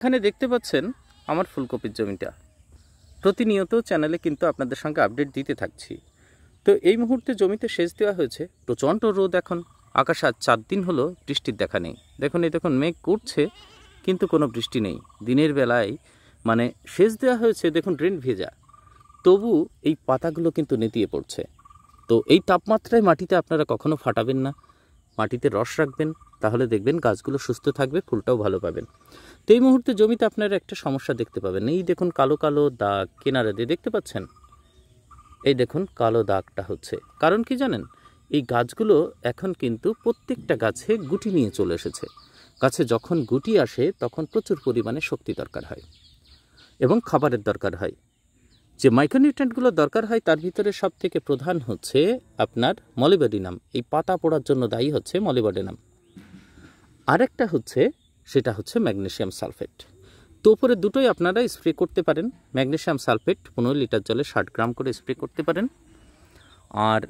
এখানে দেখতে পাচ্ছেন আমার ফুলকপির জমিটা। প্রতিনিয়ত চ্যানেলে কিন্তু আপনাদের সঙ্গে আপডেট দিতে থাকছি। তো এই মুহূর্তে জমিতে সেচ দেওয়া হয়েছে। প্রচণ্ড রোদ এখন, আকাশ আজ 4 দিন হলো বৃষ্টির দেখা নেই। দেখুন এই দেখুন মেঘ করছে কিন্তু কোনো বৃষ্টি নেই। দিনের বেলায় মানে সেচ দেওয়া হয়েছে, দেখুন ড্রেন ভেজা, তবু এই পাতাগুলো কিন্তু নেতিয়ে পড়ছে। তো এই তাপমাত্রায় মাটিতে আপনারা কখনো ফাটাবেন না, মাটিতে রস রাখবেন, তাহলে দেখবেন গাছগুলো সুস্থ থাকবে, ফুলটাও ভালো পাবেন। তো এই মুহূর্তে জমিতে আপনারা একটা সমস্যা দেখতে পাবেন। এই দেখুন কালো কালো দাগ কিনারা দিয়ে দেখতে পাচ্ছেন, এই দেখুন কালো দাগটা হচ্ছে কারণ কি জানেন? এই গাছগুলো এখন কিন্তু প্রত্যেকটা গাছে গুটি নিয়ে চলে এসেছে। গাছে যখন গুটি আসে তখন প্রচুর পরিমাণে শক্তি দরকার হয় এবং খাবারের দরকার হয়। যে মাইক্রোনিউট্রিয়েন্টগুলো দরকার হয় তার ভিতরে সব থেকে প্রধান হচ্ছে আপনার মলিবডিনাম। এই পাতা পোড়ার জন্য দায়ী হচ্ছে মলিবডিনাম। আরেকটা হচ্ছে, সেটা হচ্ছে ম্যাগনেসিয়াম সালফেট। তো উপরে দুটোই আপনারা স্প্রে করতে পারেন। ম্যাগনেসিয়াম সালফেট 15 লিটার জলে 60 গ্রাম করে স্প্রে করতে পারেন। আর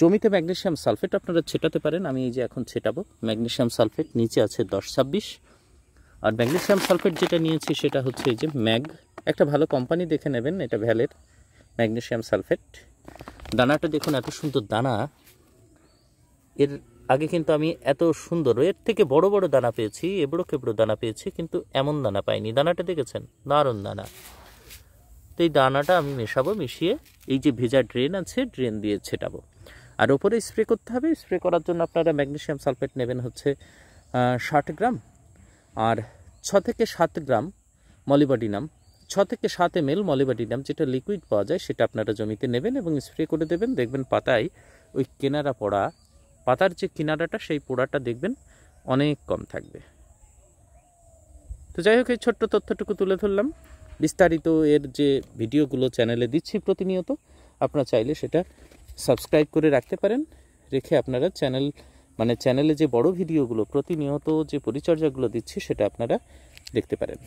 জমিতে ম্যাগনেসিয়াম সালফেট আপনারা ছেটাতে পারেন। আমি এই যে এখন ছেটাবো ম্যাগনেসিয়াম সালফেট, নিচে আছে 10-26। আর ম্যাগনেসিয়াম সালফেট যেটা নিয়েছি সেটা হচ্ছে এই যে ম্যাগ, একটা ভালো কোম্পানি দেখে নেবেন, এটা ভ্যালের ম্যাগনেসিয়াম সালফেট। দানাটা দেখুন এত সুন্দর দানা, এর আগে কিন্তু আমি এত সুন্দর, এর থেকে বড় বড় দানা পেয়েছি, এবড়ো খেবড়ো দানা পেয়েছি, কিন্তু এমন দানা পাইনি। দানাটা দেখেছেন, দারুণ দানা। তো এই দানাটা আমি মেশাবো, মিশিয়ে এই যে ভেজা ড্রেন আছে ড্রেন দিয়ে ছেটাবো। আর ওপরে স্প্রে করতে হবে। স্প্রে করার জন্য আপনারা ম্যাগনেসিয়াম সালফেট নেবেন হচ্ছে 60 গ্রাম, আর 6 থেকে 7 গ্রাম মলিবডিনাম, 6 থেকে 7 ml মলিবডিনাম যেটা লিকুইড পাওয়া যায় সেটা আপনারা জমিতে নেবেন এবং স্প্রে করে দেবেন। দেখবেন পাতায় ওই কিনারা পড়া, পাতার যে কিনারাটা সেই পোড়াটা দেখবেন অনেক কম থাকবে। তো যাই হোক, এই ছোট্ট তথ্যটুকু তুলে ধরলাম। বিস্তারিত এর যে ভিডিওগুলো চ্যানেলে দিচ্ছি প্রতিনিয়ত, আপনারা চাইলে সেটা সাবস্ক্রাইব করে রাখতে পারেন। রেখে আপনারা চ্যানেলে যে বড় ভিডিওগুলো প্রতিনিয়ত যে পরিচর্যাগুলো দিচ্ছি সেটা আপনারা দেখতে পারেন।